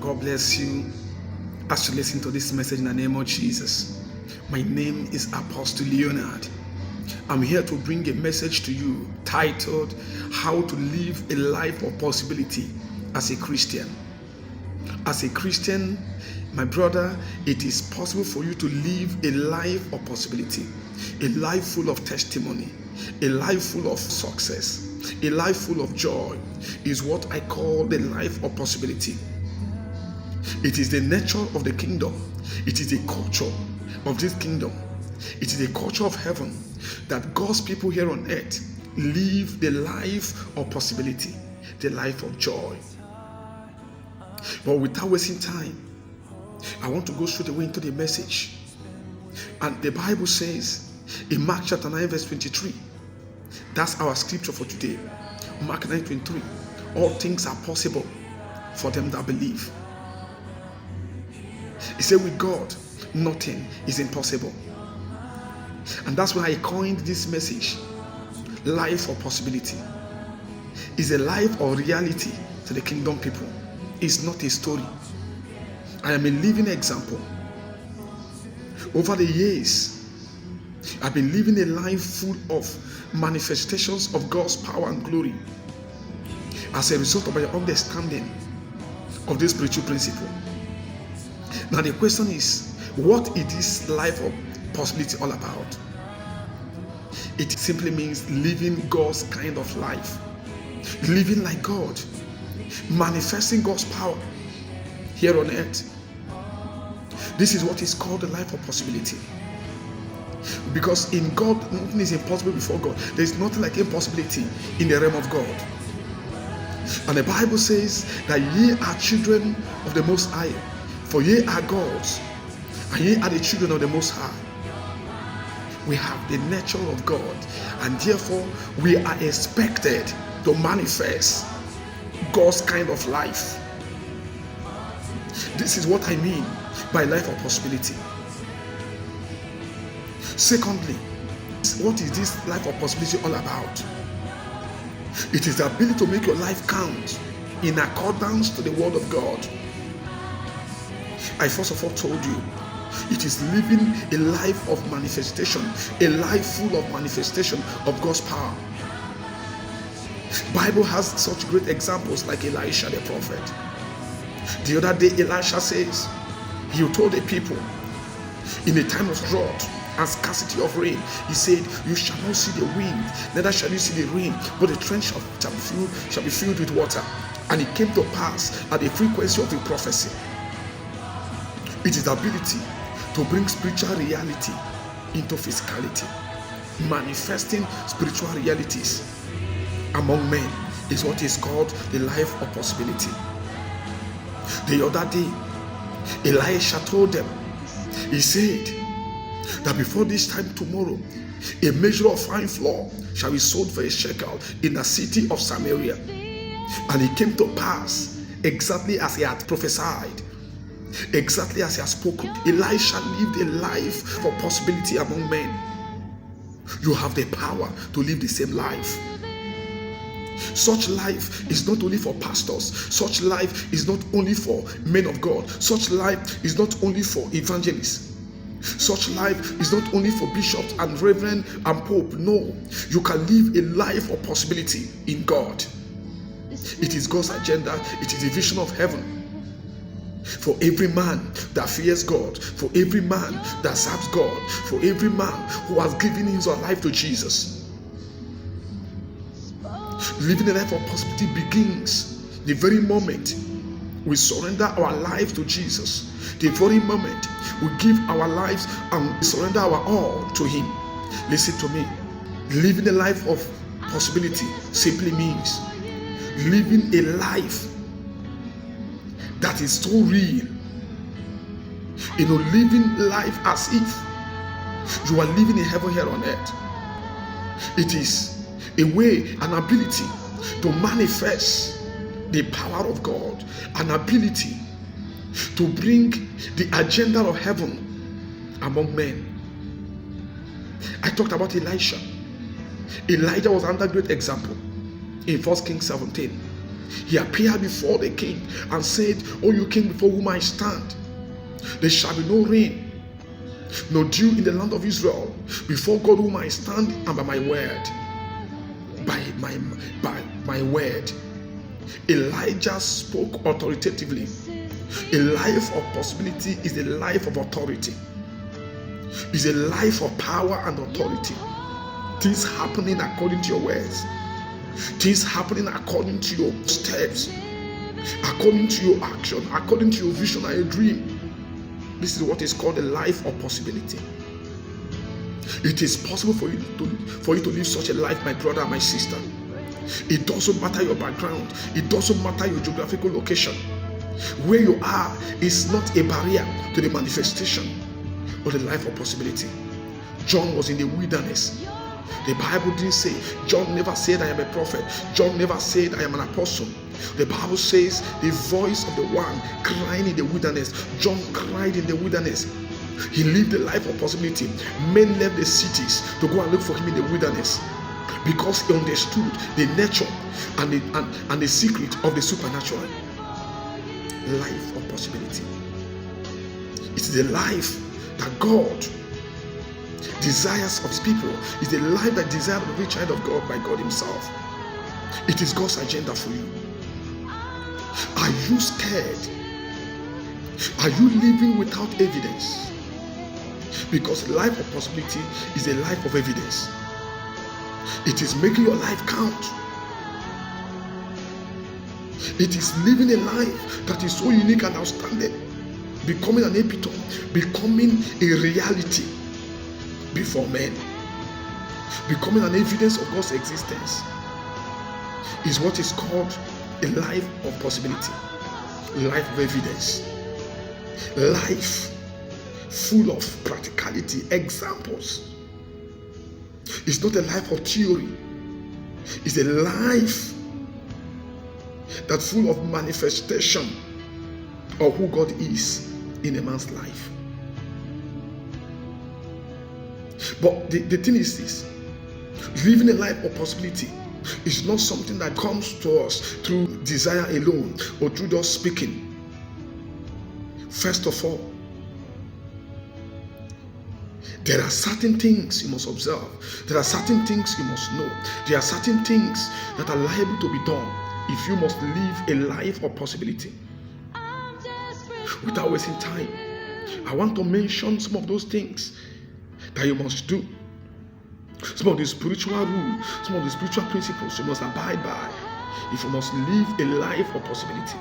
God bless you as you listen to this message in the name of Jesus. My name is Apostle Leonard. I'm here to bring a message to you titled, How to Live a Life of Possibility as a Christian. As a Christian, my brother, it is possible for you to live a life of possibility, a life full of testimony, a life full of success, a life full of joy is what I call the life of possibility. It is the nature of the kingdom. It is the culture of this kingdom. It is the culture of heaven that God's people here on earth live the life of possibility, the life of joy. But without wasting time, I want to go straight away into the message. And the Bible says in Mark chapter 9 verse 23, that's our scripture for today. Mark 9:23. All things are possible for them that believe. He said, with God, nothing is impossible. And that's why I coined this message, life of possibility. It's a life of reality to the kingdom people. It's not a story. I am a living example. Over the years, I've been living a life full of manifestations of God's power and glory as a result of my understanding of this spiritual principle. Now the question is, what is this life of possibility all about? It simply means living God's kind of life, living like God, manifesting God's power here on earth. This is what is called the life of possibility. Because in God, nothing is impossible before God. There is nothing like impossibility in the realm of God. And the Bible says that ye are children of the Most High, for ye are gods, and ye are the children of the Most High. We have the nature of God, and therefore we are expected to manifest God's kind of life. This is what I mean by life of possibility. Secondly, what is this life of possibility all about? It is the ability to make your life count in accordance to the word of God. I first of all told you, it is living a life of manifestation, a life full of manifestation of God's power. Bible has such great examples like Elisha the prophet. The other day Elisha says, he told the people in a time of drought and scarcity of rain, he said, you shall not see the wind, neither shall you see the rain, but the trench shall be filled with water. And it came to pass at the frequency of the prophecy. It is the ability to bring spiritual reality into physicality. Manifesting spiritual realities among men is what is called the life of possibility. The other day, Elisha told them, he said that before this time tomorrow, a measure of fine flour shall be sold for a shekel in the city of Samaria. And it came to pass exactly as he had prophesied, exactly as he had spoken. Elisha lived a life for possibility among men. You have the power to live the same life. Such life is not only for pastors. Such life is not only for men of God. Such life is not only for evangelists. Such life is not only for bishops and reverend and pope. No, you can live a life of possibility in God. It is God's agenda. It is the vision of heaven. For every man that fears God, for every man that serves God, for every man who has given his life to Jesus. Living a life of possibility begins the very moment we surrender our life to Jesus. The very moment we give our lives and surrender our all to Him. Listen to me. Living a life of possibility simply means living a life that is so real. Living life as if you are living in heaven here on earth. It is a way, an ability to manifest the power of God, an ability to bring the agenda of heaven among men. I talked about Elisha. Elijah was another great example in 1 Kings 17. He appeared before the king and said, "O you king, before whom I stand, there shall be no rain, no dew in the land of Israel, before God whom I stand, and by my word." By my word. Elijah spoke authoritatively. A life of possibility is a life of authority. It's a life of power and authority. Things happening according to your words. Things happening according to your steps, according to your action, according to your vision and your dream. This is what is called a life of possibility. It is possible for you to live such a life, my brother and my sister. It doesn't matter your background. It doesn't matter your geographical location. Where you are is not a barrier to the manifestation of the life of possibility. John was in the wilderness. The Bible didn't say, John never said, "I am a prophet." John never said, "I am an apostle." The Bible says, the voice of the one crying in the wilderness. John cried in the wilderness. He lived a life of possibility. Men left the cities to go and look for him in the wilderness because he understood the nature and the secret of the supernatural. Life of possibility. It's the life that God desires of his people. It's the life that desires of every child of God by God himself. It is God's agenda for you. Are you scared? Are you living without evidence? Because life of possibility is a life of evidence. It is making your life count. It is living a life that is so unique and outstanding, becoming an epitome, becoming a reality before men, becoming an evidence of God's existence, is what is called a life of possibility, life of evidence, life full of practicality, examples. It's not a life of theory. It's a life that's full of manifestation of who God is in a man's life. But the thing is this: living a life of possibility is not something that comes to us through desire alone or through just speaking. First of all, there are certain things you must observe. There are certain things you must know. There are certain things that are liable to be done if you must live a life of possibility. Without wasting time, I want to mention some of those things that you must do. Some of the spiritual rules, some of the spiritual principles you must abide by if you must live a life of possibility.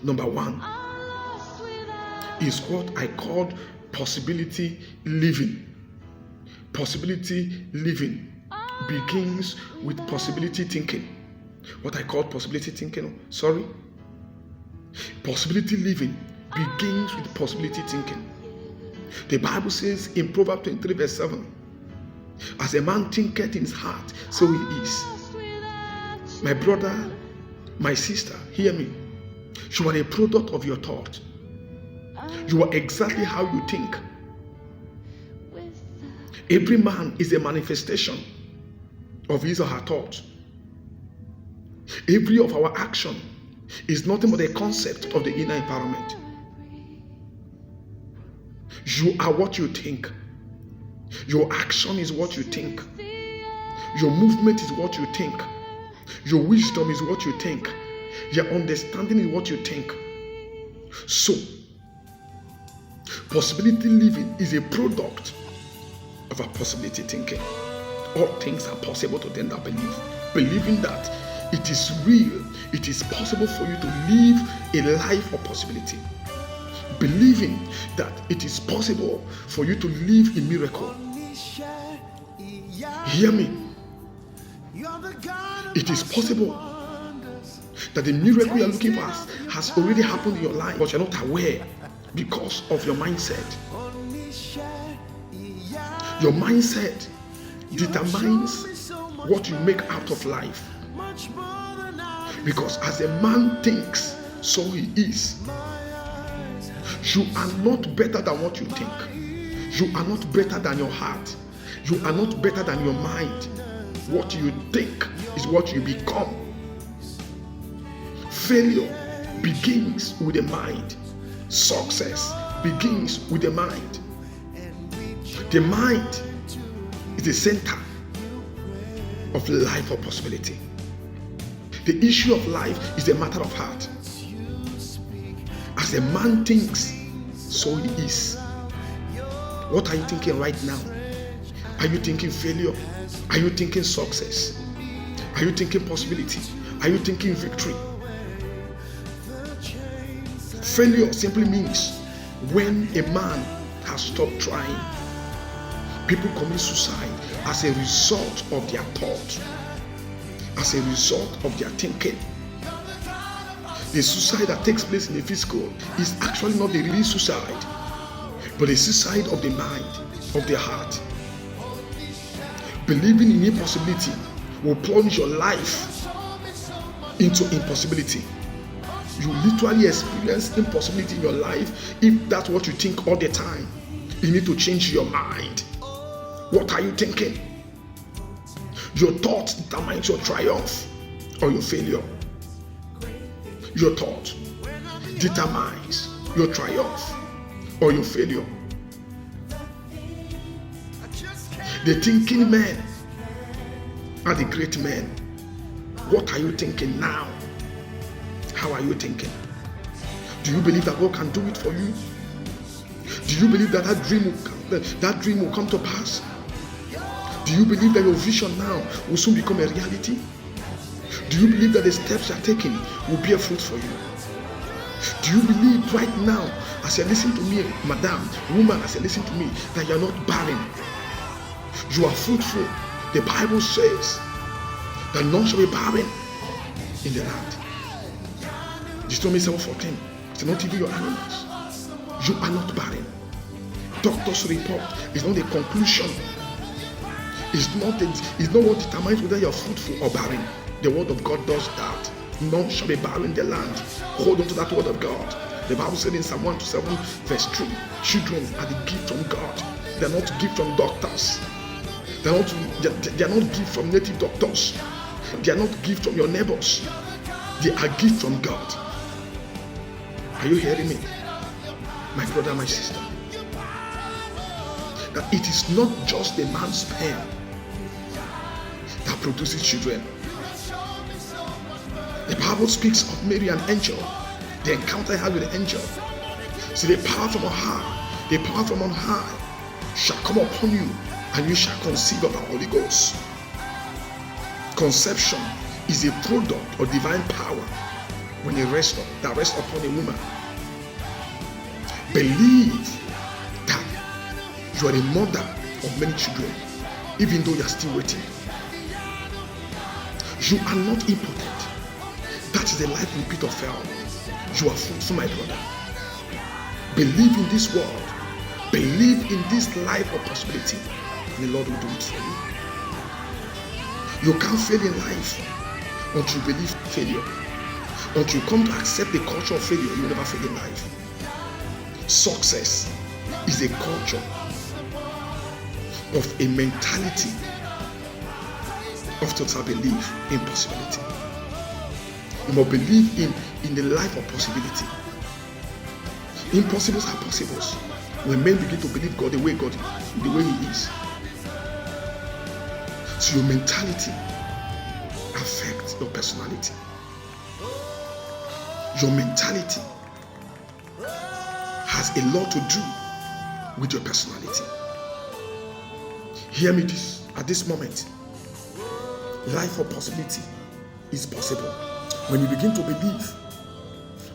Number one is what I call possibility living. Possibility living begins with possibility thinking. What I call possibility thinking, possibility living begins with possibility thinking. The Bible says in Proverbs 23 verse 7, as a man thinketh in his heart, so he is. My brother, my sister, hear me. You are a product of your thought. You are exactly how you think. Every man is a manifestation of his or her thought. Every of our action is nothing but a concept of the inner environment. You are what you think. Your action is what you think. Your movement is what you think. Your wisdom is what you think. Your understanding is what you think. So, possibility living is a product of a possibility thinking. All things are possible to them that believe. Believing that it is real, it is possible for you to live a life of possibility. Believing that it is possible for you to live a miracle. Hear me. It is possible that the miracle you are looking for has already happened in your life, but you're not aware because of your mindset. Your mindset determines what you make out of life. Because as a man thinks, so he is. You are not better than what you think. You are not better than your heart. You are not better than your mind. What you think is what you become. Failure begins with the mind. Success begins with the mind. The mind is the center of life or possibility. The issue of life is a matter of heart. As a man thinks, so he is. What are you thinking right now? Are you thinking failure? Are you thinking success? Are you thinking possibility? Are you thinking victory? Failure simply means when a man has stopped trying. People commit suicide as a result of their thought, as a result of their thinking. The suicide that takes place in the physical is actually not the real suicide, but the suicide of the mind, of the heart. Believing in impossibility will plunge your life into impossibility. You literally experience impossibility in your life if that's what you think all the time. You need to change your mind. What are you thinking? Your thoughts determine your triumph or your failure. Your thought determines your triumph or your failure. The thinking men are the great men. What are you thinking now? How are you thinking? Do you believe that God can do it for you? Do you believe that that dream will come to pass? Do you believe that your vision now will soon become a reality? Do you believe that the steps you are taking will bear fruit for you? Do you believe right now, as you listen to me, madam, woman, as you listen to me, that you are not barren? You are fruitful. The Bible says that none shall be barren in the land. Deuteronomy 7:14. It's not even your animals. You are not barren. Doctor's report is not a conclusion. It's not what determines whether you are fruitful or barren. The word of God does that. None shall be barren in the land. Hold on to that word of God. The Bible said in Psalm 127 verse 3, children are the gift from God. They are not gift from doctors. They are not gift from native doctors. They are not gift from your neighbors. They are gift from God. Are you hearing me? My brother, my sister. That it is not just the man's sperm that produces children. The Bible speaks of Mary, an angel. The encounter I had with the angel. See, the power from on high shall come upon you, and you shall conceive of the Holy Ghost. Conception is a product of divine power when it rests upon a woman. Believe that you are a mother of many children, even though you are still waiting. You are not impotent. That is the life repeat of hell. You are fruitful, my brother. Believe in this world. Believe in this life of possibility. The Lord will do it for you. You can't fail in life until you believe failure. Until you come to accept the culture of failure, you will never fail in life. Success is a culture of a mentality of total belief in possibility. You must believe in the life of possibility. Impossibles are possibles when men begin to believe God the way He is. So your mentality affects your personality. Your mentality has a lot to do with your personality. Hear me at this moment. Life of possibility is possible when you begin to believe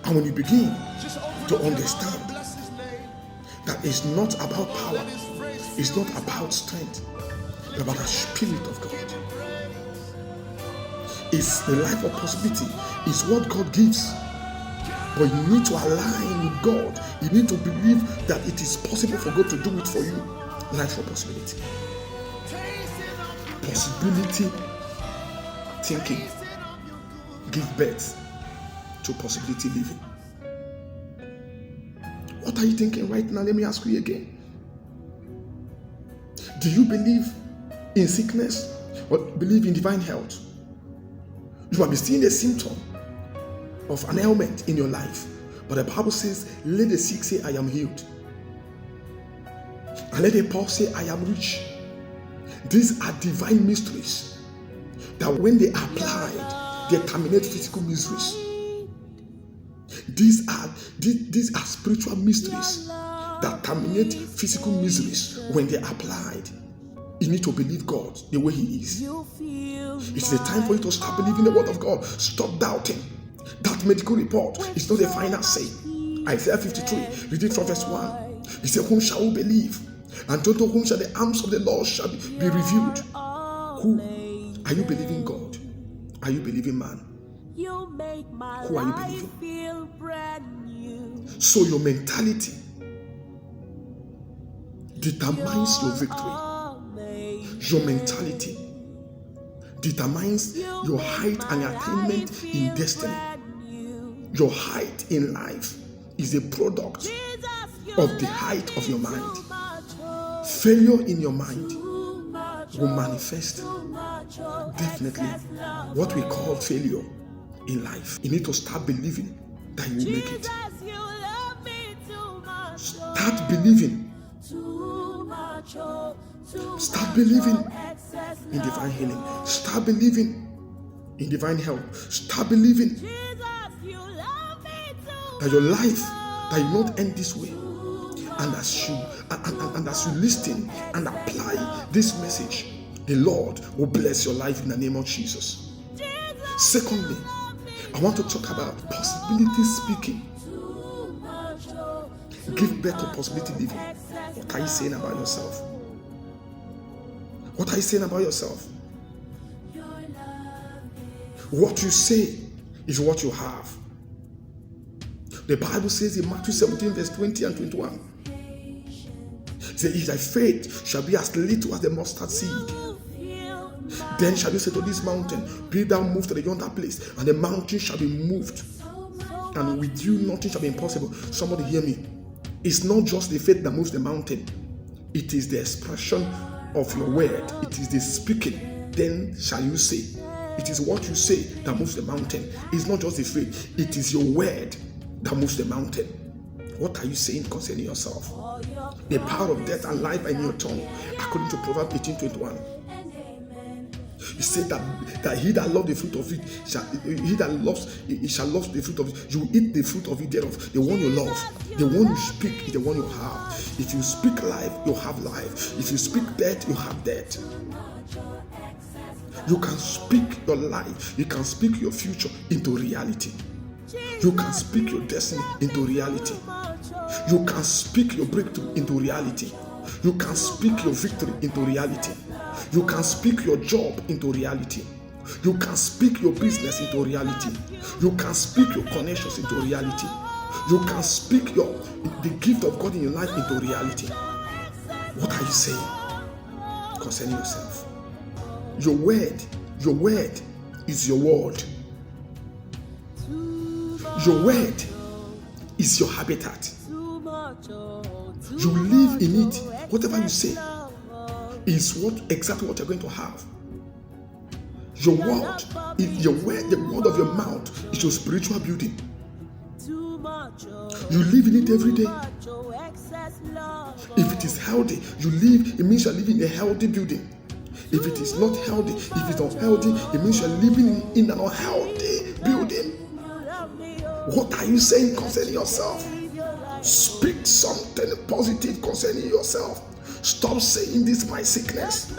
and when you begin to understand that it's not about power, it's not about strength, but about the Spirit of God. It's the life of possibility, it's what God gives. But you need to align with God. You need to believe that it is possible for God to do it for you. Life for possibility. Possibility thinking give birth to possibility living. What are you thinking right now? Let me ask you again. Do you believe in sickness or believe in divine health? You might be seeing a symptom of an ailment in your life. But the Bible says, let the sick say, I am healed. And let the poor say, I am rich. These are divine mysteries that when they are applied, they terminate physical miseries. These are spiritual mysteries that terminate physical miseries when they are applied. You need to believe God the way He is. It's the time for you to start believing the word of God. Stop doubting. That medical report is not the final say. Isaiah 53, read it from verse 1. He said, whom shall we believe? And to whom shall the arms of the Lord shall be revealed? Who are you believing, God? Are you believing man? Who are you believing? So your mentality determines your victory. Your mentality determines your height and attainment in destiny. Your height in life is a product of the height of your mind. Failure in your mind will manifest definitely what we call failure in life. You need to start believing that you will make it. Start believing. Start believing in divine healing. Start believing in divine health. Start believing that your life, that you will not end this way. And as you listen and apply this message, the Lord will bless your life in the name of Jesus. Secondly, I want to talk about possibility speaking. Give birth to possibility living. What are you saying about yourself? What are you saying about yourself? What you say is what you have. The Bible says in Matthew 17, verse 20 and 21, it says, if thy faith shall be as little as the mustard seed, then shall you say to this mountain, be thou moved to the yonder place, and the mountain shall be moved. And with you nothing shall be impossible. Somebody hear me. It's not just the faith that moves the mountain. It is the expression of your word. It is the speaking. Then shall you say. It is what you say that moves the mountain. It's not just the faith. It is your word that moves the mountain. What are you saying concerning yourself? The power of death and life are in your tongue, according to Proverbs 18:21. He said that he that loves the fruit of it shall love the fruit of it. You eat the fruit of it thereof. The one you love, the one you speak is the one you have. If you speak life, you have life. If you speak death, you have death. You can speak your life. You can speak your future into reality. You can speak your destiny into reality. You can speak your breakthrough into reality. You can speak your victory into reality. You can speak your job into reality. You can speak your business into reality. You can speak your connections into reality. You can speak the gift of God in your life into reality. What are you saying concerning yourself? Your word is your word. Your word is your habitat. You live in it. Whatever you say is exactly what you're going to have. Your word, the word of your mouth is your spiritual building. You live in it every day. If it is healthy, it means you're living in a healthy building. If it is not healthy, if it's unhealthy, it means you're living in an unhealthy building. What are you saying concerning yourself? Speak something positive concerning yourself. Stop saying this is my sickness.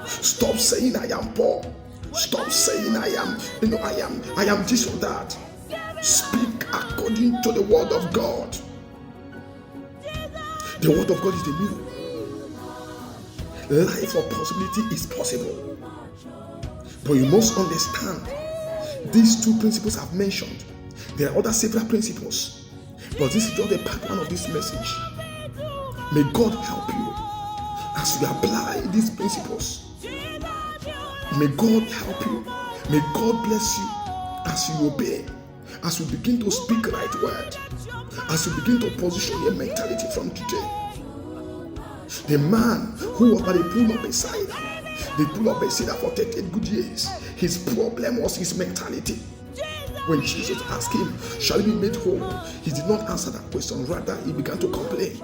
Stop saying I am poor. Stop saying I am this or that. Speak according to the word of God. The word of God is the mirror. Life of possibility is possible. But you must understand these two principles I've mentioned. There are other several principles, but this is just a part one of this message. May God help you as you apply these principles. May God help you. May God bless you as you obey, as you begin to speak right word, as you begin to position your mentality from today. The man who was by the pool of Bethesda for 38 good years, his problem was his mentality. When Jesus asked him, shall he be made whole? He did not answer that question. Rather, he began to complain.